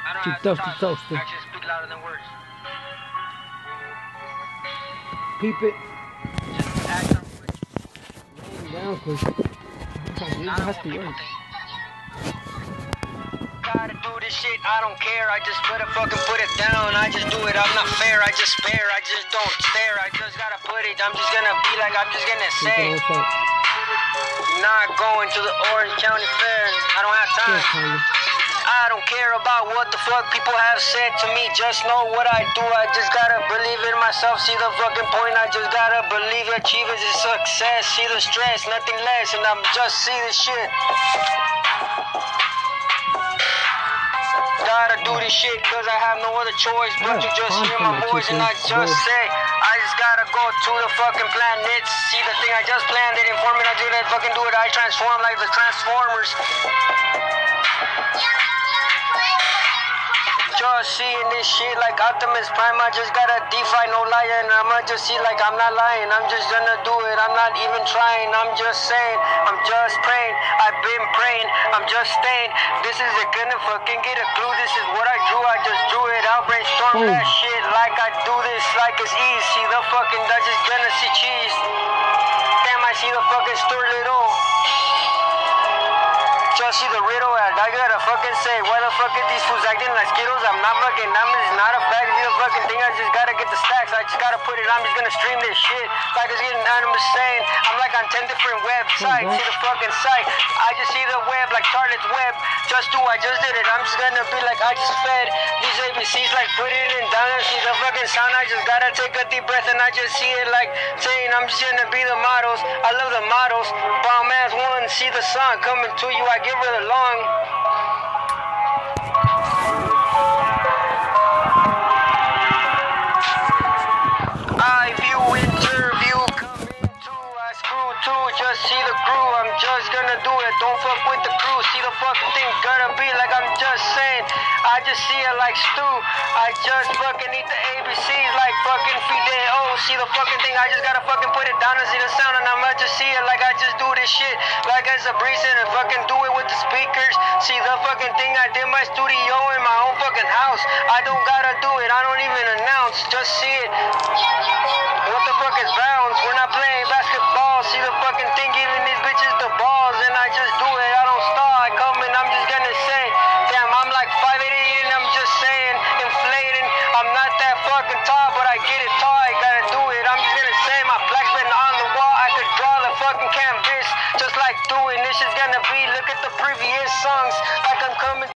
I don't have to Toasty, talk. toasty. Actions speak louder than words. Peep it. Just act on what Down, cause it not has what to people work. think. Gotta do this shit, I don't care. I just better fucking put it down. I just do it, I'm not fair. I just spare, I just don't stare. I just gotta put it. I'm just gonna be like, I'm just gonna Keep say. it on tight. Not going to the Orange County Fair. I don't have Yeah, time. Tony. I don't care about what the fuck people have said to me. Just know what I do. I just gotta believe in myself. See the fucking point. I just gotta believe achieving is success. See the stress, nothing less. And I'm just see the shit. Gotta do this shit cause I have no other choice but to just hear my voice and not just say. I just gotta go to the fucking planets. See the thing I just planned it, inform it, I do that, fucking do it. I transform like the Transformers. Just seeing this shit like Optimus Prime. I just gotta defy no liar, and I'ma just see like I'm not lying. I'm just gonna do it. I'm not even trying. I'm just saying. I'm just praying. I've been praying. I'm just staying. This is it gonna fucking get a clue. This is what I drew. I just drew it out. Brainstorm that shit like I do this like it's easy. See the fucking. I just gonna see cheese. Damn, I see the fucking store little. Just see the riddle and I gotta fucking say, why the fuck is these fools acting like Skittles? I'm not fucking, it's not a fact, see the fucking thing, I just gotta get the stacks, I just gotta put it, I'm just gonna stream this shit, like it's getting anonymous saying, I'm like on 10 different websites, see the fucking site, I just see the web like Charlotte's Web, just do, I just did it, I'm just gonna be like, I just fed these ABCs like put it in down and see the fucking sound, I just gotta take a deep breath and I just see it like saying, I'm just gonna be the models, I love the models, bomb ass one, see the sun coming to you, I get really long. I view interview coming to, I screw to, just see the crew, I'm just gonna do it, don't fuck with the crew, see the fucking thing, gotta be like I'm just saying, I just see it like stew, I just fucking eat the ABCs like fucking Fideo, see the fucking thing, I just gotta fucking put it down and see the sound and I'ma just see it like I just do this shit, like it's a breeze and fucking do it with the speakers, see the fucking thing, I did my studio in my own fucking house, I don't gotta do it, I don't even announce, just see it. What the fuck is bounds? We're not playing basketball. See the fucking thing, giving these bitches the balls, and I just do it. I don't stall. I come and I'm just gonna say, damn, I'm like 5'8" and I'm just saying, inflating. I'm not that fucking tall, but I get it tall. I gotta do it. I'm just gonna say, my plaque's been on the wall. I could draw the fucking canvas, just like doing this is gonna be. Look at the previous songs, like I'm coming.